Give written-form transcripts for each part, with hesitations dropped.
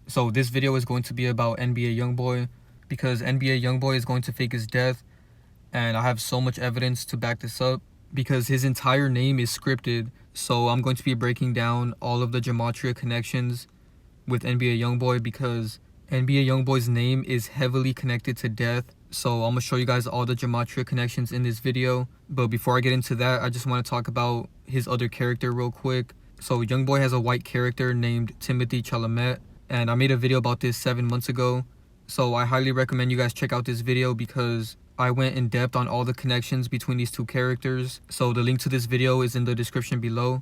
So this video is going to be about NBA YoungBoy because NBA YoungBoy is going to fake his death, and I have so much evidence to back this up because his entire name is scripted. So I'm going to be breaking down all of the Gematria connections with NBA YoungBoy because NBA YoungBoy's name is heavily connected to death. So I'm going to show you guys all the Gematria connections in this video. But before I get into that, I just want to talk about his other character real quick. So YoungBoy has a white character named Timothée Chalamet, and I made a video about this 7 months ago. So I highly recommend you guys check out this video because I went in depth on all the connections between these two characters. So the link to this video is in the description below.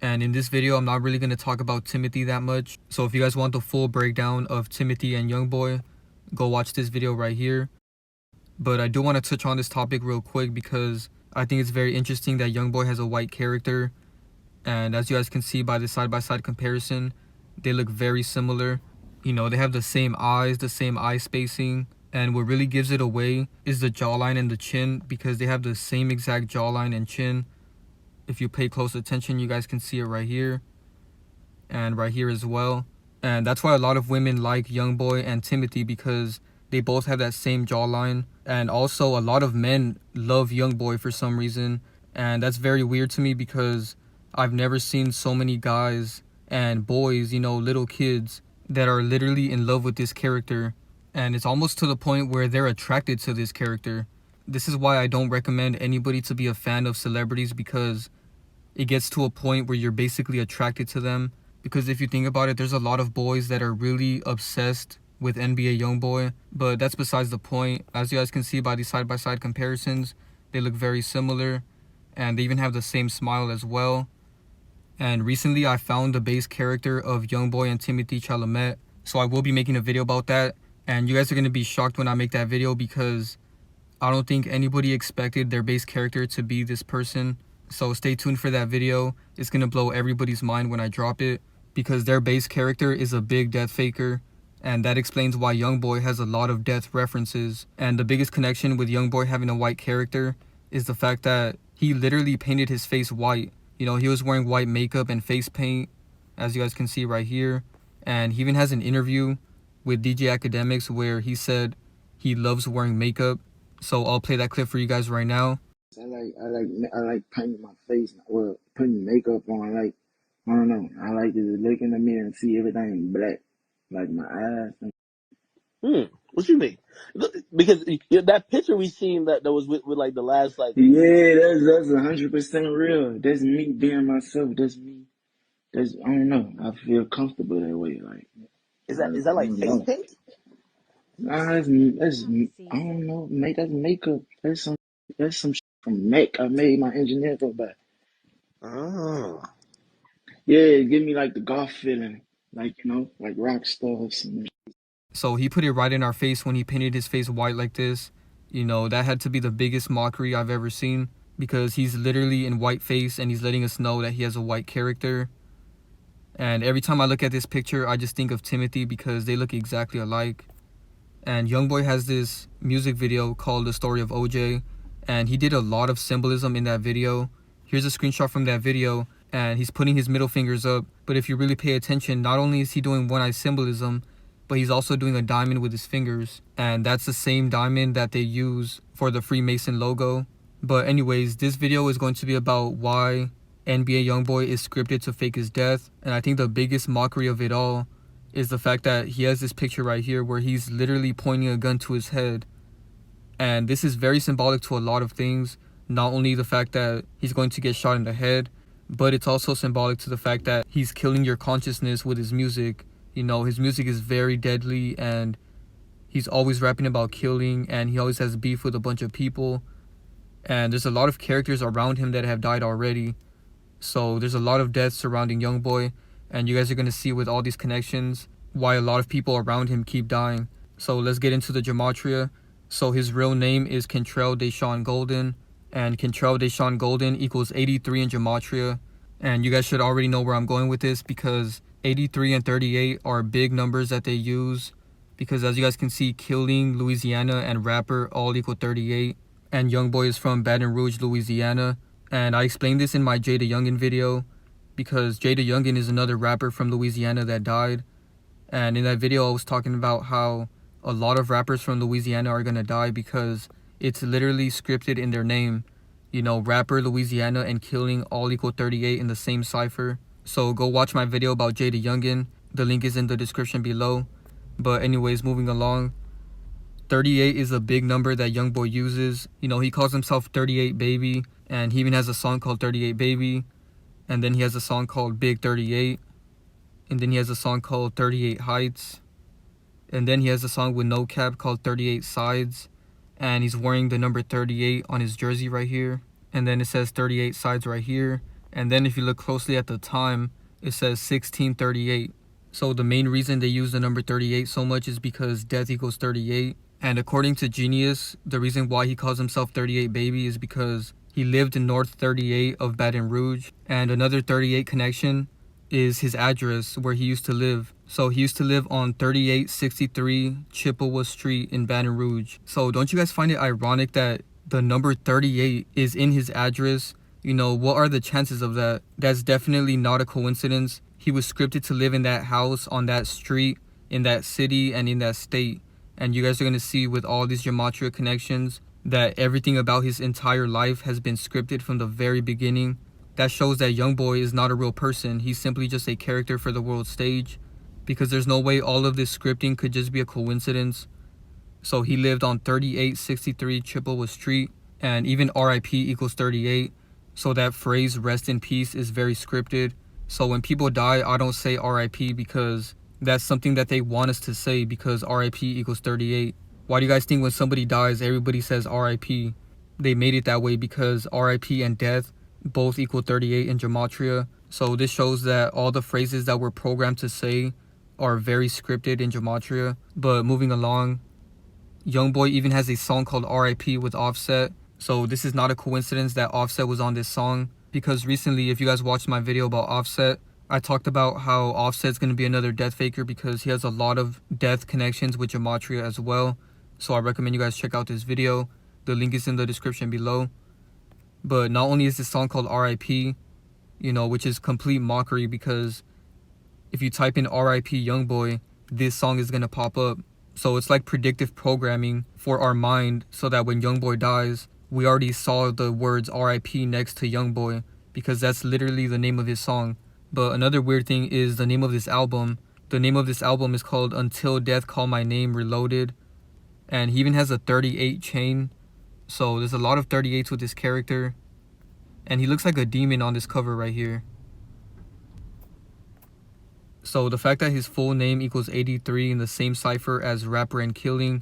And in this video, I'm not really going to talk about Timothée that much. So if you guys want the full breakdown of Timothée and YoungBoy, go watch this video right here. But I do want to touch on this topic real quick because I think it's very interesting that YoungBoy has a white character. And as you guys can see by the side-by-side comparison, they look very similar. You know, they have the same eyes, the same eye spacing. And what really gives it away is the jawline and the chin because they have the same exact jawline and chin. If you pay close attention, you guys can see it right here and right here as well. And that's why a lot of women like YoungBoy and Timothée because they both have that same jawline. And also a lot of men love YoungBoy for some reason. And that's very weird to me because I've never seen so many guys and boys, you know, little kids that are literally in love with this character. And it's almost to the point where they're attracted to this character. This is why I don't recommend anybody to be a fan of celebrities because it gets to a point where you're basically attracted to them. Because if you think about it, there's a lot of boys that are really obsessed with NBA YoungBoy. But that's besides the point. As you guys can see by these side-by-side comparisons, they look very similar. And they even have the same smile as well. And recently I found the base character of YoungBoy and Timothée Chalamet. So I will be making a video about that. And you guys are going to be shocked when I make that video because I don't think anybody expected their base character to be this person. So stay tuned for that video. It's going to blow everybody's mind when I drop it because their base character is a big death faker. And that explains why YoungBoy has a lot of death references. And the biggest connection with YoungBoy having a white character is the fact that he literally painted his face white. You know, he was wearing white makeup and face paint, as you guys can see right here. And he even has an interview with DJ Akademiks where he said he loves wearing makeup. So I'll play that clip for you guys right now. I like painting my face, well, putting makeup on. Like, I don't know. I like to look in the mirror and see everything black, like my eyes. What you mean? Because that picture we seen that was with like the last like. Yeah, that's 100% real. That's me being myself. That's me. I don't know. I feel comfortable that way. Like, Is that like face paint? Nah, that's I don't know. That's makeup. That's some shit from Mac. I made my engineer go back. Oh. Yeah, give me like the golf feeling, like, you know, like rock stars. So he put it right in our face when he painted his face white like this. You know, that had to be the biggest mockery I've ever seen because he's literally in white face and he's letting us know that he has a white character. And every time I look at this picture, I just think of Timothée because they look exactly alike. And YoungBoy has this music video called The Story of OJ, and he did a lot of symbolism in that video. Here's a screenshot from that video, and he's putting his middle fingers up. But if you really pay attention, not only is he doing one-eye symbolism, but he's also doing a diamond with his fingers. And that's the same diamond that they use for the Freemason logo. But anyways, this video is going to be about why NBA YoungBoy is scripted to fake his death. And I think the biggest mockery of it all is the fact that he has this picture right here where he's literally pointing a gun to his head. And this is very symbolic to a lot of things. Not only the fact that he's going to get shot in the head, but it's also symbolic to the fact that he's killing your consciousness with his music. You know, his music is very deadly and he's always rapping about killing and he always has beef with a bunch of people. And there's a lot of characters around him that have died already. So there's a lot of deaths surrounding YoungBoy. And you guys are going to see with all these connections why a lot of people around him keep dying. So let's get into the Gematria. So his real name is Kentrell Deshawn Golden. And Kentrell Deshawn Golden equals 83 in Gematria. And you guys should already know where I'm going with this because 83 and 38 are big numbers that they use. Because as you guys can see, killing, Louisiana, and rapper all equal 38. And YoungBoy is from Baton Rouge, Louisiana. And I explained this in my JayDaYoungan video because JayDaYoungan is another rapper from Louisiana that died. And in that video I was talking about how a lot of rappers from Louisiana are gonna die because it's literally scripted in their name. You know, rapper Louisiana and killing all equal 38 in the same cipher. So go watch my video about JayDaYoungan. The link is in the description below. But anyways, moving along. 38 is a big number that YoungBoy uses. You know, he calls himself 38 Baby, and he even has a song called 38 Baby. And then he has a song called Big 38. And then he has a song called 38 Heights. And then he has a song with NoCap called 38 Sides. And he's wearing the number 38 on his jersey right here. And then it says 38 Sides right here. And then if you look closely at the time, it says 1638. So the main reason they use the number 38 so much is because death equals 38. And according to Genius, the reason why he calls himself 38 Baby is because he lived in North 38 of Baton Rouge. And another 38 connection is his address where he used to live. So he used to live on 3863 Chippewa Street in Baton Rouge. So don't you guys find it ironic that the number 38 is in his address? You know, what are the chances of that? That's definitely not a coincidence. He was scripted to live in that house, on that street, in that city, and in that state. And you guys are going to see with all these Gematria connections that everything about his entire life has been scripted from the very beginning. That shows that YoungBoy is not a real person. He's simply just a character for the world stage, because there's no way all of this scripting could just be a coincidence. So he lived on 3863 Chippewa Street, and even RIP equals 38. So that phrase rest in peace is very scripted. So when people die, I don't say RIP because that's something that they want us to say, because RIP equals 38. Why do you guys think when somebody dies, everybody says RIP? They made it that way because RIP and death both equal 38 in Gematria. So this shows that all the phrases that we're programmed to say are very scripted in Gematria. But moving along, YoungBoy even has a song called RIP with Offset. So this is not a coincidence that Offset was on this song, because recently, if you guys watched my video about Offset, I talked about how Offset's going to be another death faker because he has a lot of death connections with Gematria as well. So I recommend you guys check out this video. The link is in the description below. But not only is this song called RIP, you know, which is complete mockery, because if you type in RIP YoungBoy, this song is going to pop up. So it's like predictive programming for our mind, so that when YoungBoy dies, we already saw the words RIP next to YoungBoy, because that's literally the name of his song. But another weird thing is the name of this album. The name of this album is called Until Death Call My Name Reloaded. And he even has a 38 chain. So there's a lot of 38s with this character. And he looks like a demon on this cover right here. So the fact that his full name equals 83 in the same cipher as rapper and killing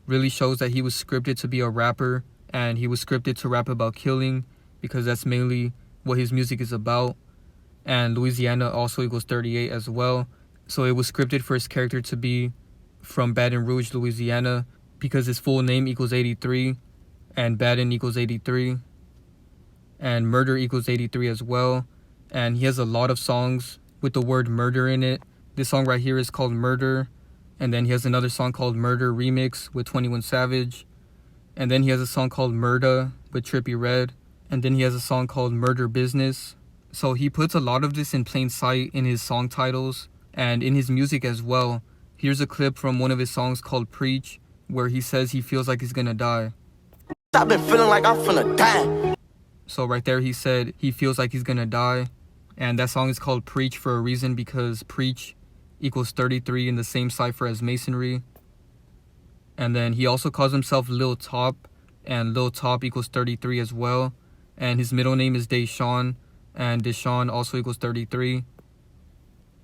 really shows that he was scripted to be a rapper. And he was scripted to rap about killing, because that's mainly what his music is about. And Louisiana also equals 38 as well. So it was scripted for his character to be from Baton Rouge, Louisiana, because his full name equals 83. And Baton equals 83. And murder equals 83 as well. And he has a lot of songs with the word murder in it. This song right here is called Murder. And then he has another song called Murder Remix with 21 Savage. And then he has a song called Murda with Trippie Red. And then he has a song called Murder Business. So he puts a lot of this in plain sight in his song titles and in his music as well. Here's a clip from one of his songs called Preach, where he says he feels like he's gonna die. I've been feeling like I'm finna die. So right there he said he feels like he's gonna die. And that song is called Preach for a reason, because Preach equals 33 in the same cipher as Masonry. And then he also calls himself Lil Top, and Lil Top equals 33 as well. And his middle name is Deshawn, and Deshawn also equals 33.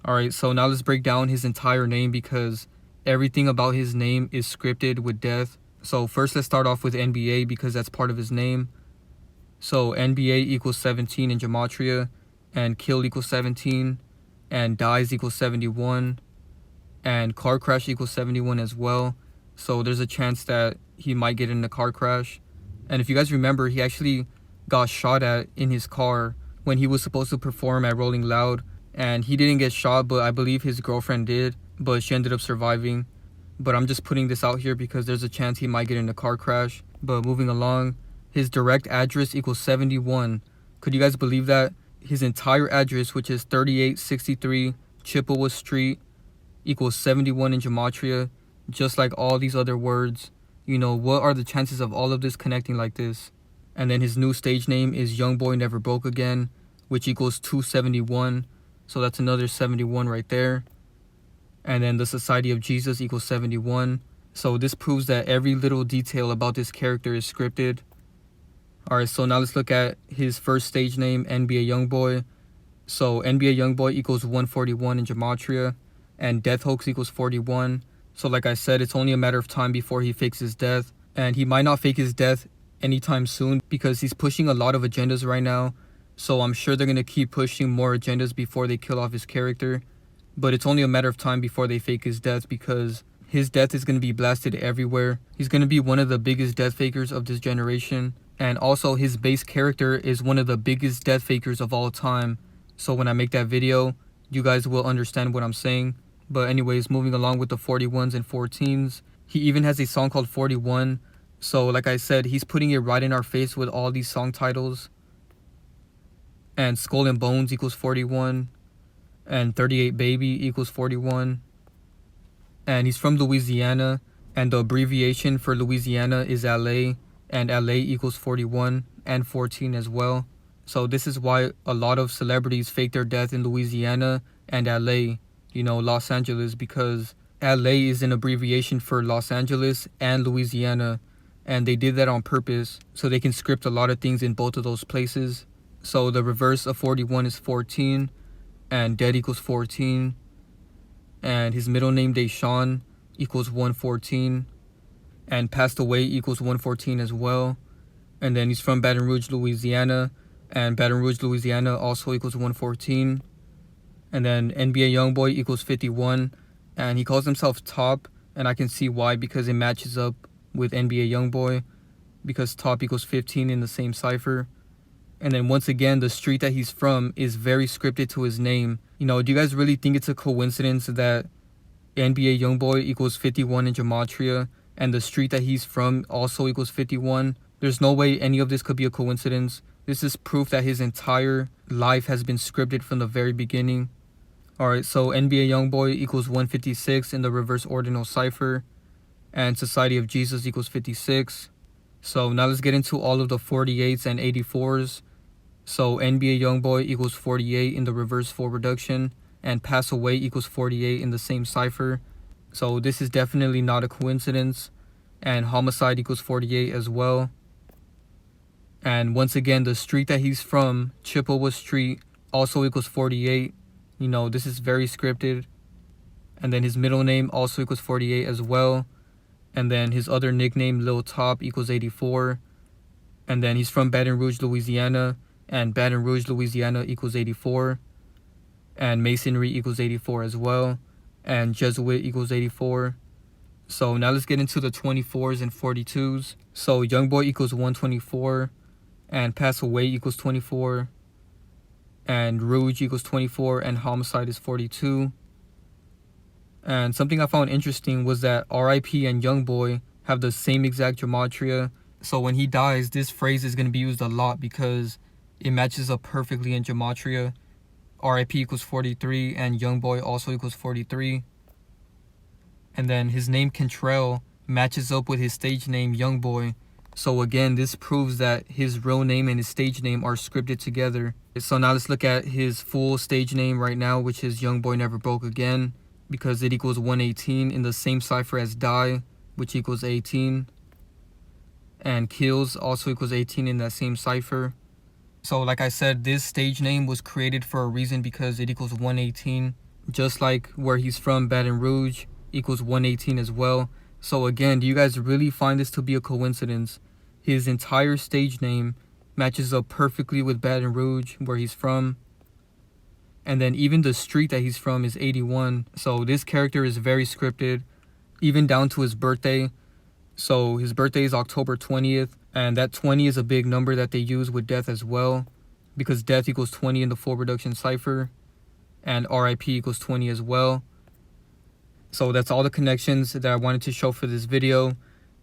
Alright, so now let's break down his entire name, because everything about his name is scripted with death. So first let's start off with NBA, because that's part of his name. So NBA equals 17 in Gematria, and kill equals 17, and dies equals 71, and car crash equals 71 as well. So there's a chance that he might get in a car crash. And if you guys remember, he actually got shot at in his car when he was supposed to perform at Rolling Loud. And he didn't get shot, but I believe his girlfriend did, but she ended up surviving. But I'm just putting this out here because there's a chance he might get in a car crash. But moving along, his direct address equals 71. Could you guys believe that? His entire address, which is 3863 Chippewa Street equals 71 in Gematria, just like all these other words. You know, what are the chances of all of this connecting like this? And then his new stage name is YoungBoy Never Broke Again, which equals 271. So that's another 71 right there. And then the Society of Jesus equals 71. So this proves that every little detail about this character is scripted. Alright, so now let's look at his first stage name, NBA YoungBoy. So NBA YoungBoy equals 141 in Gematria, and Death Hoax equals 41. So like I said, it's only a matter of time before he fakes his death. And he might not fake his death anytime soon because he's pushing a lot of agendas right now. So I'm sure they're going to keep pushing more agendas before they kill off his character. But it's only a matter of time before they fake his death because his death is going to be blasted everywhere. He's going to be one of the biggest death fakers of this generation. And also his base character is one of the biggest death fakers of all time. So when I make that video, you guys will understand what I'm saying. But anyways, moving along with the 41s and 14s. He even has a song called 41. So like I said, he's putting it right in our face with all these song titles. And Skull and Bones equals 41. And 38 Baby equals 41. And he's from Louisiana. And the abbreviation for Louisiana is LA. And LA equals 41 and 14 as well. So this is why a lot of celebrities fake their death in Louisiana and LA, you know, Los Angeles, because LA is an abbreviation for Los Angeles and Louisiana. And they did that on purpose so they can script a lot of things in both of those places. So the reverse of 41 is 14 and dead equals 14. And his middle name, Deshaun, equals 114. And passed away equals 114 as well. And then he's from Baton Rouge, Louisiana. And Baton Rouge, Louisiana also equals 114. And then NBA YoungBoy equals 51. And he calls himself Top. And I can see why, because it matches up with NBA YoungBoy. Because Top equals 15 in the same cipher. And then once again, the street that he's from is very scripted to his name. You know, do you guys really think it's a coincidence that NBA YoungBoy equals 51 in Gematria and the street that he's from also equals 51? There's no way any of this could be a coincidence. This is proof that his entire life has been scripted from the very beginning. Alright, so NBA YoungBoy equals 156 in the reverse ordinal cipher. And Society of Jesus equals 56. So now let's get into all of the 48s and 84s. So NBA YoungBoy equals 48 in the reverse full reduction. And Pass Away equals 48 in the same cipher. So this is definitely not a coincidence. And Homicide equals 48 as well. And once again, the street that he's from, Chippewa Street, also equals 48. You know, this is very scripted. And then his middle name also equals 48 as well. And then his other nickname, Lil Top, equals 84. And then he's from Baton Rouge, Louisiana. And Baton Rouge, Louisiana equals 84. And Masonry equals 84 as well. And Jesuit equals 84. So now let's get into the 24s and 42s. So YoungBoy equals 124. And Pass Away equals 24. And Rouge equals 24. And Homicide is 42. And something I found interesting was that RIP and YoungBoy have the same exact gematria. So when he dies, this phrase is going to be used a lot because it matches up perfectly in gematria. RIP equals 43 and YoungBoy also equals 43. And then his name Cantrell matches up with his stage name YoungBoy. So again, this proves that his real name and his stage name are scripted together. So now let's look at his full stage name right now, which is YoungBoy Never Broke Again, because it equals 118 in the same cipher as Die, which equals 18. And Kills also equals 18 in that same cipher. So like I said, this stage name was created for a reason because it equals 118. Just like where he's from, Baton Rouge, equals 118 as well. So again, do you guys really find this to be a coincidence? His entire stage name matches up perfectly with Baton Rouge, where he's from. And then even the street that he's from is 81. So this character is very scripted, even down to his birthday. So his birthday is October 20th. And that 20 is a big number that they use with death as well, because death equals 20 in the full reduction cipher. And RIP equals 20 as well. So that's all the connections that I wanted to show for this video.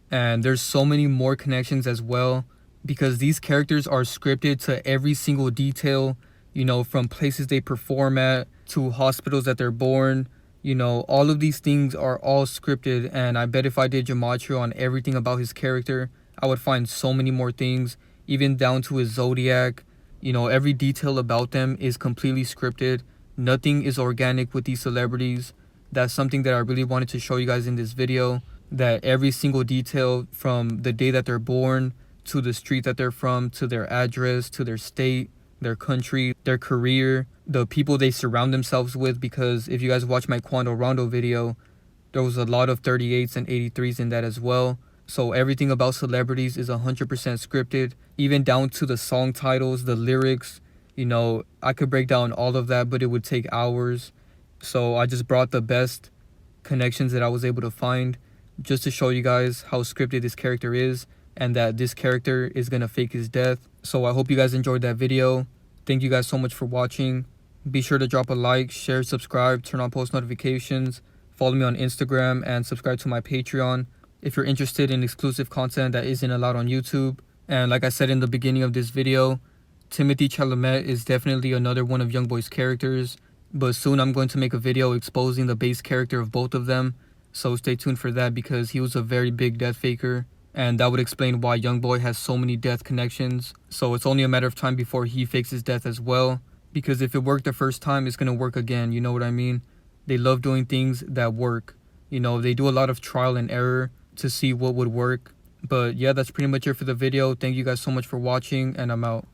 And there's so many more connections as well, because these characters are scripted to every single detail, you know, from places they perform at, to hospitals that they're born, You know, all of these things are all scripted, and I bet if I did Gematria on everything about his character, I would find so many more things, even down to his zodiac. You know, every detail about them is completely scripted. Nothing is organic with these celebrities. That's something that I really wanted to show you guys in this video, that every single detail from the day that they're born, to the street that they're from, to their address, to their state, their country, their career, the people they surround themselves with, because if you guys watch my Quando Rondo video, there was a lot of 38s and 83s in that as well. So everything about celebrities is 100% scripted, even down to the song titles, the lyrics. You know, I could break down all of that, but it would take hours. So I just brought the best connections that I was able to find just to show you guys how scripted this character is, and that this character is gonna fake his death. So I hope you guys enjoyed that video. Thank you guys so much for watching. Be sure to drop a like, share, subscribe, turn on post notifications, follow me on Instagram, and subscribe to my Patreon if you're interested in exclusive content that isn't allowed on YouTube. And like I said in the beginning of this video, Timothée Chalamet is definitely another one of YoungBoy's characters, but soon I'm going to make a video exposing the base character of both of them, so stay tuned for that, because he was a very big death faker, and that would explain why YoungBoy has so many death connections. So it's only a matter of time before he fakes his death as well, because if it worked the first time, it's going to work again, you know what I mean? They love doing things that work. You know, they do a lot of trial and error to see what would work. But yeah, that's pretty much it for the video. Thank you guys so much for watching, and I'm out.